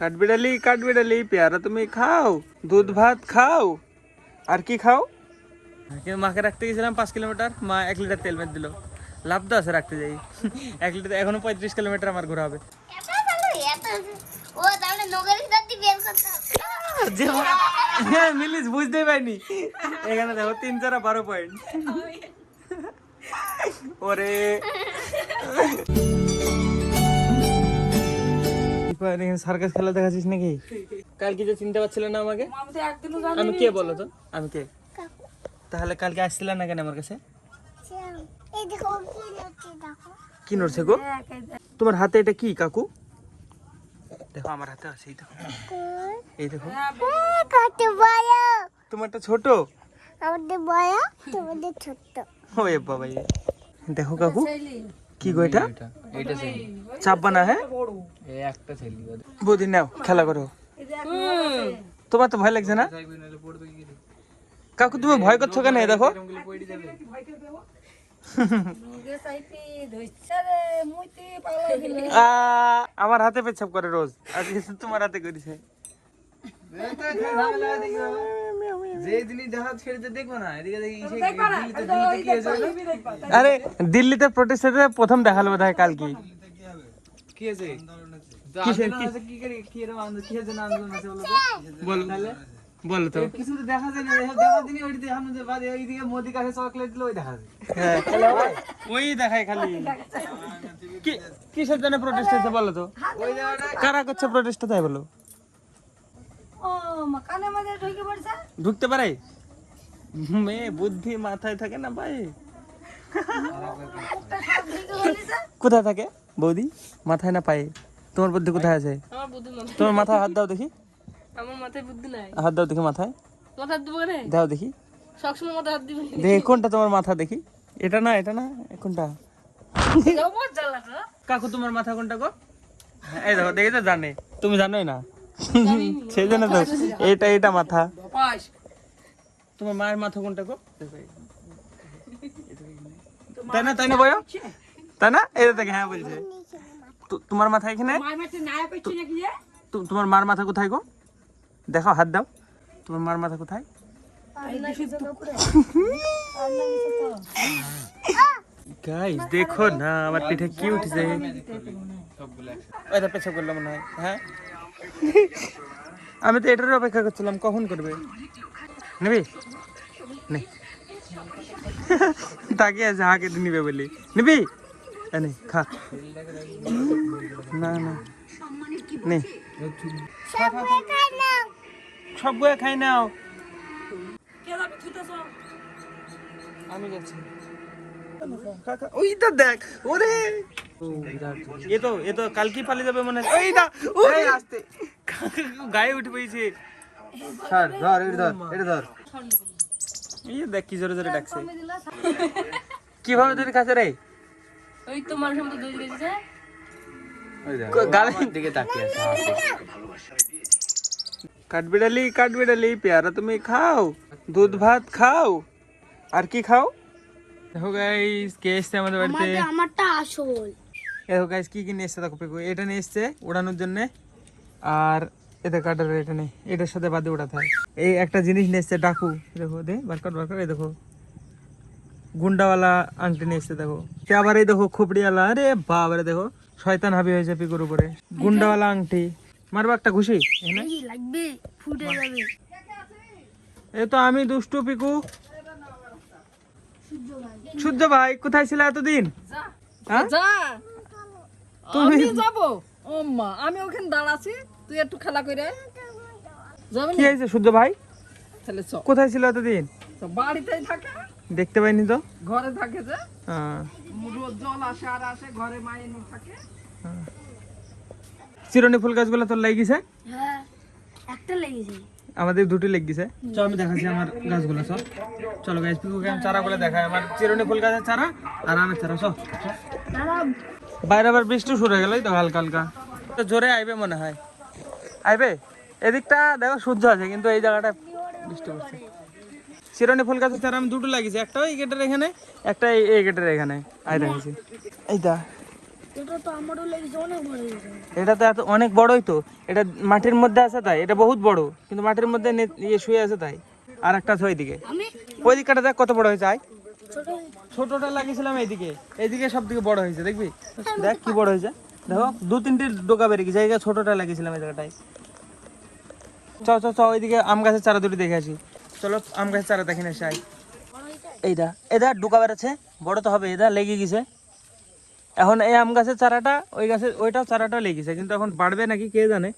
কাঠবিড়ালি পেয়ারা তুমি খাও, দুধ ভাত খাও, আর কি খাও? কিন্তু মাকে রাখতে গেছিলাম 5 কিলোমিটার, মা 1 লিটার তেল মেরে দিল। লাভ তো আছে রাখতে যাই 1 লিটার, এখনো 35 কিলোমিটার আমার ঘোরা হবে। মিলিস বুঝতেই পারিনি, এখানে দেখো 3 4 12 পয়েন্ট। ওরে সার্কাস খেলা দেখাচ্ছিস নাকি? কালকে যে চিনতে পারছিল না আমাকে, আমি কে বলো তো? আমি কে? তাহলে কালকে আসছিল না কেন আমার কাছে? কি নড়ছে গো? তোমার হাতে এটা কি কাকু? দেখো আমার হাতে আছে, এই দেখো। তোমারটা ছোট, আমাদের বড়, তোমাদের ছোট। ওরে বাবা, দেখো কাকু কি গো এটা? এইটা ছেলে চাপবা না? হ্যাঁ এই একটা ছেলে বৌদি নাও খেলা করো। তোমার তো ভয় লাগছে না কাকু? তুমি ভয় করছো কেন? দেখো আমার হাতে পেছাব করে রোজ, আজকে তোমার হাতে করেছে। আরে দিল্লিতে প্রোটেস্টে প্রথম দেখালো বোধ হয় কালকে। বলো তো, কিছু তো দেখা যায় না, দেখা দিনই ওইদিকে মোদি কাছে চকলেট দিল, ওই দেখা যায়, ওই দেখায় খালি। কিসের জন্য প্রোটেস্ট হচ্ছে বলো তো? কারা করছে প্রোটেস্ট তাই বলো? ঢুকতে পারে? মেয়ে বুদ্ধি মাথায় থাকে না ভাই। কোথায় থাকে বৌদি? মাথায় না পায়ে? তোমার বুদ্ধি কোথায় আছে? তোমার মাথায় হাত দাও দেখি। আমার মাথায় বুদ্ধি নাই। হাত দাও দেখি মাথায়। মাথায় দিব কেন? দাও দেখি। সবসময় মাথায় হাত দিবি। দেখি কোনটা তোমার মাথা দেখি। এটা না, এটা না, কোনটা? কাকু তোমার মাথা কোনটা গো? এই দেখো, দেখি তো জানে, তুমি জানোই না সেই জন্য তো। এটা মাথা। তোমার মায়ের মাথা কোনটা গো? তাই না, তাই না বলো, তাই না? এই দেখে হ্যাঁ বলছে। তোমার মাথা এখানে, তোমার মার মাথা কোথায় গো? দেখো হাত দাও, তোমার মার মাথা কোথায়? গাইস দেখো না আমার পিঠে কি উঠেছে। এটা পেছাব করলাম মনে হয়। হ্যাঁ আমি তো এটার অপেক্ষা করছিলাম, কখন করবে। নেবি নে, তাকে আছে হাকে নিবে বলি। নিবি নে, খা। না না নে, সব বয়ে খাই নাও। আমি যাচ্ছি। ওইটা দেখ, ওরে এ তো কালকে পালিয়ে যাবে মনে হয়। ওই আসতে গায়ে উঠে পেয়েছে। ধর এটা ধর। এই দেখ কি জোরে জোরে ডাকছে। কিভাবে তোর কাছে রে? ওই তো মানুষের মতো দৌড়ে গেছে, ওই দেখ গালের দিকে তাকিয়ে আছে। কাঠবিড়ালি পেয়ারা তুমি খাও, দুধ ভাত খাও, আর কি খাও? দেখো গাইস কে এসছে আমাদের বাড়িতে। আমারটা আসল। দেখো গাইস কি নিয়ে এসছে, দেখো পেকু এটা নিয়ে এসছে ওড়ানোর জন্য। আর এটা কাটার, এটা নেই, এটার সাথে বাদে ওড়াতে হয়। এই একটা জিনিস নিয়ে এসছে ডাকু, দেখো দে বারকার। এই দেখো গুন্ডাওয়ালা আংটি নিয়ে এসছে, দেখো। আবার এই দেখো খুপড়িওয়ালা, আরে বাবারে দেখো শয়তান হাবি হয়েছে পিকুর উপরে। গুন্ডাওয়ালা আংটি, মারবো একটা ঘুষি লাগবে, ফুটে যাবে। এই তো আমি দুষ্টু পিকু। সূর্য ভাই কোথায় ছিল এতদিন? তুমি যাবো? ও মা, আমি ওখানে দাঁড়াছি, তুই একটু খেলা করে যাবি। কি হয়েছে সূর্য ভাই? তাহলে কোথায় ছিল এতদিন? বাড়িতেই থাকে, দেখতে পাইনি তো। ঘরে থাকে যে, রোজ জল আসে আর আসে, ঘরে মায়ের থাকে। চিরুনি ফুল গাছগুলো তোর লেগেছে? হ্যাঁ একটা লেগেছে, আমাদের দুটো লেগেছে। চল আমি দেখাচ্ছি আমার গাছগুলো, সব চলো গাছ পিকুকে আমি চারাগুলো দেখাই। আমার চিরুনি ফুল গাছের চারা আর আমের চারা সব। বাইরে আবার বৃষ্টি শুরু হয়ে গেল, তো হালকা হালকা তো জোরে আইবে মনে হয়। আইবে এদিকটা দেখো সূর্য আছে, কিন্তু এই জায়গাটা বৃষ্টি পড়ছে। চিরুনি ফুল গাছের চারা আমি দুটো লাগিয়েছি, একটা এই গেটের এখানে, একটা এই গেটের এখানে। আই দেখেছি এইটা এটা তো এত অনেক বড়ই তো, এটা মাটির মধ্যে আছে তাই, এটা বহুত বড়, কিন্তু মাটির মধ্যে ইয়ে শুয়ে আছে তাই। আর একটা আছে ওইদিকে, ওইদিকে দেখ কত বড় হয়েছে। আয়, ছোটটা লাগিয়েছিলাম এইদিকে, এইদিকে সব দিকে বড় হয়েছে, দেখবি দেখ কি বড় হয়েছে। দেখো 2-3টি ডোকা বেরিয়ে গেছে, জায়গা ছোটটা লাগিয়েছিলাম এই জায়গাটায়। চ চ চ ওইদিকে আম গাছের চারা দুটি দেখে আসি, চলো আম গাছের চারা দেখে আসি। আয়, এইটা এদা ডোকা বেড়াচ্ছে, বড় তো হবে, এদা লেগে গেছে। এখন এই আম গাছের চারাটা ওই গাছের ওইটাও চারাটা লেগেছে, কিন্তু এখন বাড়বে নাকি কে জানে।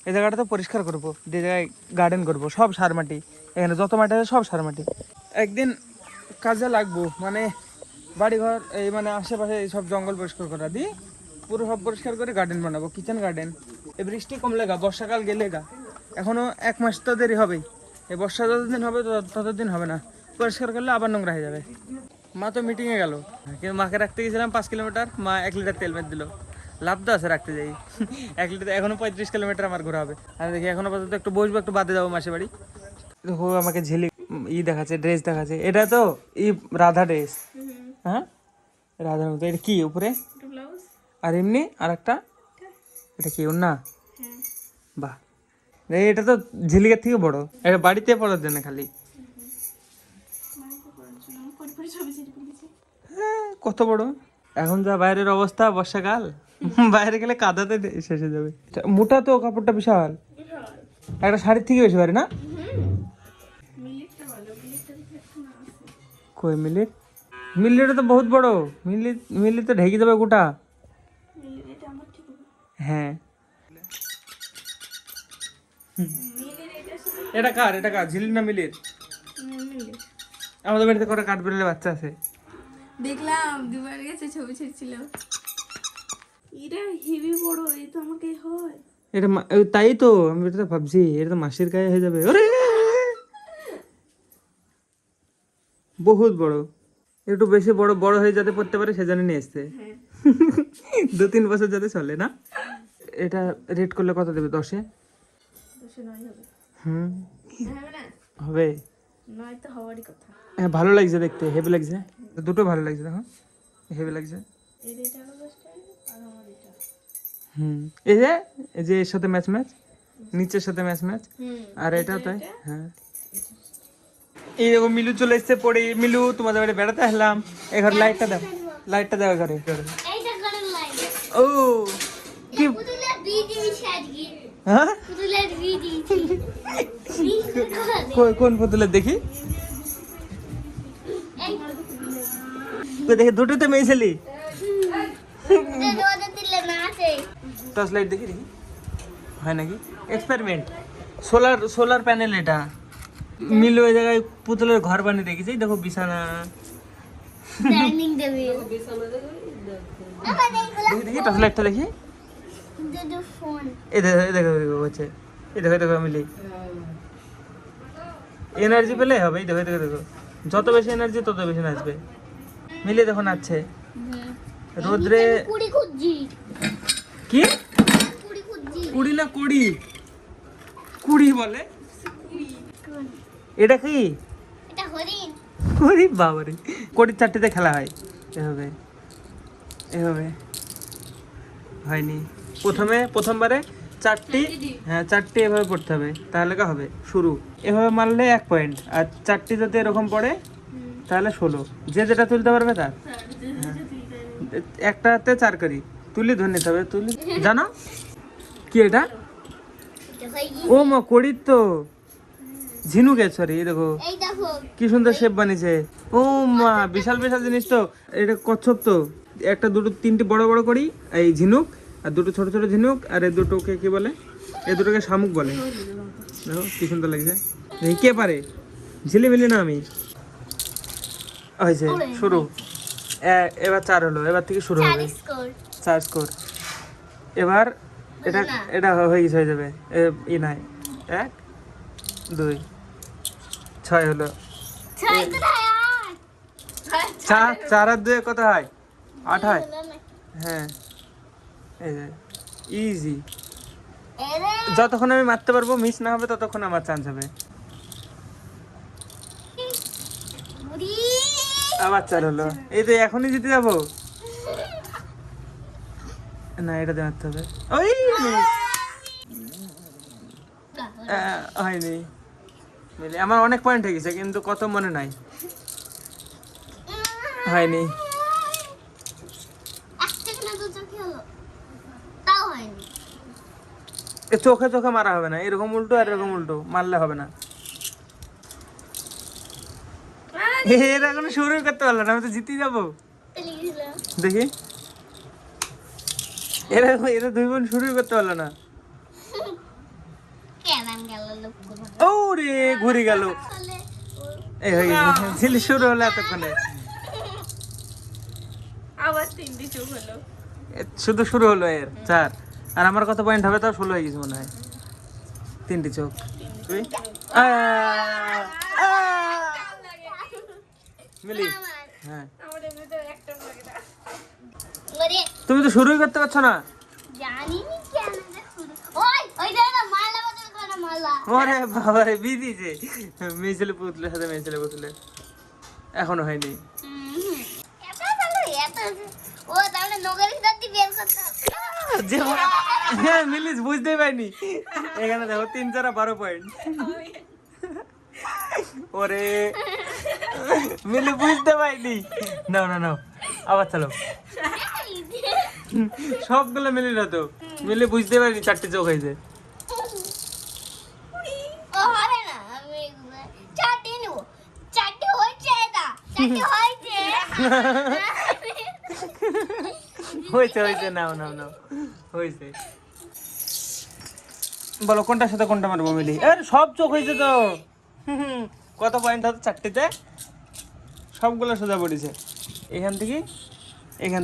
এই জায়গাটা তো পরিষ্কার করবো, যে জায়গায় গার্ডেন করবো, সব সার মাটি, এখানে যত মাটি আছে সব সার মাটি। একদিন কাজে লাগবো, মানে বাড়িঘর এই মানে আশেপাশে এই সব জঙ্গল পরিষ্কার করা দিয়ে পুরো সব পরিষ্কার করে গার্ডেন বানাবো, কিচেন গার্ডেন। এই বৃষ্টি কমলে গা, বর্ষাকাল গেলে গা, এখনো 1 মাস তো দেরি হবেই। এই বর্ষা যতদিন হবে ততদিন হবে না, পরিষ্কার করলে আবার নোংরা হয়ে যাবে। মা তো মিটিংয়ে গেল, কিন্তু মাকে রাখতে গেছিলাম 5 কিলোমিটার, মা 1 লিটার তেল মেরে দিল। লাভ তো আছে রাখতে যাই 1 লিটার, এখনো 35 কিলোমিটার আমার ঘোরা হবে। আর দেখি এখনো পর্যন্ত একটু বসবো, একটু বাদে যাবো মাসে বাড়ি। দেখো আমাকে ঝিলিক দেখাচ্ছে, ড্রেস দেখাচ্ছে, এটা তো রাধা ড্রেস। হ্যাঁ রাধার মতো, এটা কি উপরে, আর এমনি আর একটা এটা কি ওর না, বাহ এটা তো ঝিলিকের থেকে বড়, এটা বাড়িতে পড়ার জন্য খালি। হ্যাঁ কত বড়, এখন যা বাইরের অবস্থা বর্ষাকাল, বাইরে গেলে কাদাতে শেষ হয়ে যাবে। মোটা তো কাপড়টা বিশাল, একটা শাড়ির থেকে বেশি পারে না। কই মিলিট, মিলিটা তো বহুত বড়, মিলিট তো ঢেকে যাবে গোটা। হ্যাঁ এটা কার, এটা কার, ঝিলির না মিলির? আমাদের বাড়িতে কটা কাঠবিড়ালের বাচ্চা আছে, দেখলাম দুবার গেছে, ছবি ছেড়েছিল। এটা হেভি বড়, এই তো আমাকে হয় এটা তাই তো আমি এটা ভাবছি, এটা তো মাসির গায়ে হয়ে যাবে। ওরে বহুত বড়, একটু বেশি বড় বড় হয়ে যাতে পড়তে পারে সেজন্য নিয়ে এসছে। 2-3 বছর যাতে চলে না। এটা রেট করলে কত দেবে? 10-এ? হুম হবে, হ্যাঁ ভালো লাগছে দেখতে, হেভি লাগছে, দুটো ভালো লাগছে, দেখো হেভি লাগছে। এই যে এর সাথে ম্যাচ ম্যাচ, নিচের সাথে ম্যাচ ম্যাচ, আর এটা তাই। হ্যাঁ এই দেখো মিলু চলে এসছে পড়ে। মিলু তোমাদের বাড়ি বেড়াতে আসলাম, এই ঘরে লাইটটা দাও, লাইটটা দাও ঘরে। ও কি হ্যাঁ কোন পুতুলের দেখি, দেখি দুটোতে মেয়ে ছেলে। টর্চ লাইট দেখি দেখি হয় নাকি, এক্সপেরিমেন্ট। সোলার প্যানেল এটা। মিলু ওই জায়গায় পুতুলের ঘর বানিয়ে রেখেছে, দেখো বিছানা। দেখি টর্চ লাইটটা দেখি, এই দেখো এই দেখো হচ্ছে, এই দেখো দেখো মিলি এনার্জি পেলে হবে। এই দেখো দেখো দেখো, যত বেশি এনার্জি তত বেশি নাচবে। মিলি দেখো নাচছে রোদ্রে। কি কুড়ি না কুড়ি, কুড়ি বলে। এটা কি কুড়ি? বাবারে, কুড়ির 4টিতে খেলা হয় এভাবে, এভাবে হয়নি। প্রথমবারে 4টি, হ্যাঁ 4টি এভাবে পড়তে হবে, তাহলে কা হবে শুরু। এভাবে মারলে 1 পয়েন্ট, আর 4টি যদি এরকম পড়ে তাহলে 16। যে যেটা তুলতে পারবে তার। একটাতে 4 করি তুলি ধরে নিতে হবে। তুলি জানো কি এটা? ও মা কড়ির তো ঝিনুকের, সরি দেখো কি সুন্দর শেপ বানিয়েছে। ও মা বিশাল বিশাল জিনিস তো। এটা কচ্ছপ তো, একটা দুটো 3টি বড় বড় করি এই ঝিনুক, আর দুটো ছোট ছোট ঝিনুক, আর এই দুটোকে কি বলে, এই দুটোকে শামুক বলে। দেখো কি সুন্দর লাগছে। কে পারে? ঝিলিমিলি না আমি। হয়েছে শুরু, এবার 4 হলো, এবার থেকে শুরু হবে 4 স্কোর। এবার এটা এটা হয়ে গেছে, হয়ে যাবে ই নাই। 1 2 6 হলো। 4 আর 2 কত হয়? 8 হয়। হ্যাঁ ইজি, যতক্ষণ আমি মারতে পারবো মিস না হবে ততক্ষণ আমার চান্স হবে। আবার 4 হলো, এই তো এখনই জিতে যাবো। না এটা দিয়ে মারতে হবে। ওই হয়নি মিলি, আমার অনেক পয়েন্ট হয়ে গেছে কিন্তু কত মনে নাই। হয়নি। চোখে চোখে মারা হবে না, এরকম উল্টো আর এরকম উল্টো মারলে হবে না। এর এখনো শুরু করতে পারলো না, আমি তো জিতে যাবো। দেখি এরা এরা 2 বোন শুরু করতে পারলো না। ও রে ঘুরে গেল। এই হয়ে গেছে, ঝিলি শুরু হলো এতক্ষণে। আবার 3টি চোখ হলো। শুধু শুরু হলো এর 4। আর আমার কত পয়েন্ট হবে? তাও 16 হয়ে গেছে মনে হয়। 3টি চোখ। মিলি হ্যাঁ, তুমি তো শুরুই করতে পারছো না। ওরে বাবা রে, বিদিছে মেয়ে ছেলে পুতুলের সাথে মেয়ে ছেলে পুতুলে। এখনো হয়নি। হ্যাঁ মিলিস বুঝতেই পারিনি। এখানে দেখো 3 4 12 পয়েন্ট। ওরে মিলি বুঝতে পারিনি। নাও না নাও, আবার চলো। সবগুলো মিলি না তো, মিলি বুঝতে পারিনি 4টি চোখ হয়েছে। হয়েছে হয়েছে, নাও নাও নাও, হয়েছে। বলো কোনটার সাথে কোনটা মারবো মিলি? আরে সব চোখ হয়েছে তো। কত পয়েন্ট হতো? 4টিতে সবগুলো সোজা পড়েছে। এখান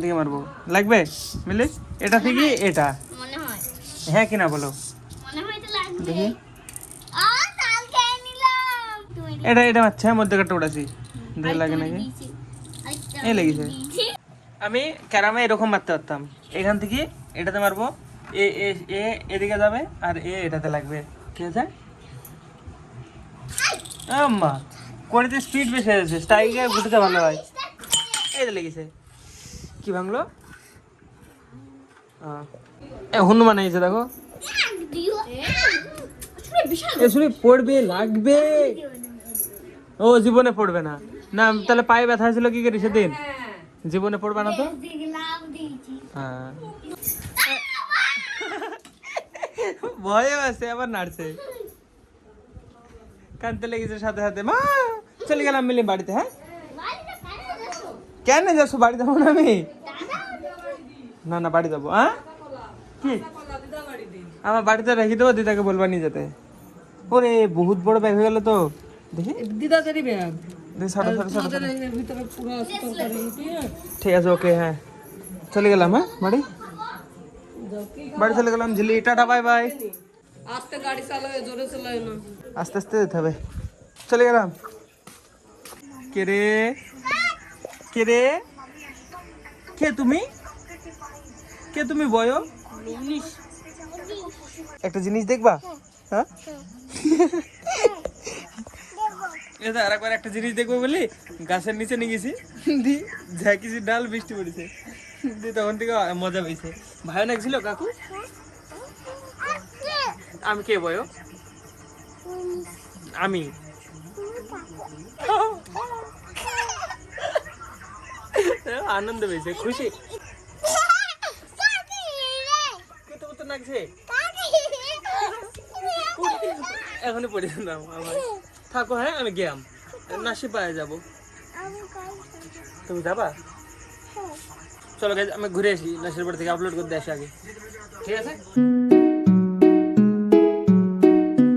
থেকে মারবো, লাগবে মিলি? এটা থেকে এটা হ্যাঁ কিনা বলো দেখি। এটা এটা আচ্ছা মধ্যেকারটা উঠাছি, দেখে লাগে নাকি? এই লেগেছে। আমি ক্যারামে এরকম মারতে পারতাম। এখান থেকে এটাতে মারবো, এ এ এ এদিকে যাবে আর এ এটাতে লাগবে। ঠিক আছে? আম্মা কোয়ালিটি স্পিড বেশি আছে, স্ট্রাইকে গুটিতে ভালো হয়। এই তো লেগেছে। কি ভাঙলো? হনুমান এসেছে দেখো। এসে পড়বে, লাগবে। ও জীবনে পড়বে না। না তাহলে পায়ে ব্যথা ছিল কি করি সেদিন? জীবনে পড়বে না তো। হ্যাঁ ভয়ে আছে, আবার নাড়ছে, কানতে লেগেছে সাথে সাথে। মা চলে গেলাম মিলে বাড়িতে। হ্যাঁ কেন যাচ্ছ? বাড়ি যাবো না আমি। না না বাড়ি যাবো। হ্যাঁ কি আমার বাড়িতে রেখে দেবো, দিদাকে বলবা নিয়ে যেতে। ওরে বহুত বড় ব্যাগ হয়ে গেল তো। দেখি দিদাদেরই ব্যাগ। ঠিক আছে ওকে। হ্যাঁ চলে গেলাম। হ্যাঁ বাড়ি চলে গেলাম। ঝিলি টাটা বাই বাই। আস্তে গাড়ি চালায়, জোরে চালায় না। আস্তে আস্তে যেতে হবে। চলে গেলাম। কে রে কে রে? কে তুমি? কে তুমি বয়? একটা জিনিস দেখবা? হ্যাঁ এটা আর একবার একটা জিনিস দেখবো বলি গাছের নিচে নিয়ে গেছি, দি ঝাঁকিছি ডাল, বৃষ্টি পড়েছে, দি তখন থেকে মজা পেয়েছে। ভাই না ছিল কাকু? আমি কে বয়? আমি আনন্দ পেয়েছে, খুশি। এখনই পড়ে নাও আমার। থাকো হ্যাঁ, আমি গেলাম, নাসি পায়ে যাবো। তুমি যাবা? চলো আমি ঘুরে আসি, নাসির বাড়ি থেকে আপলোড করতে আসি আগে। ঠিক আছে।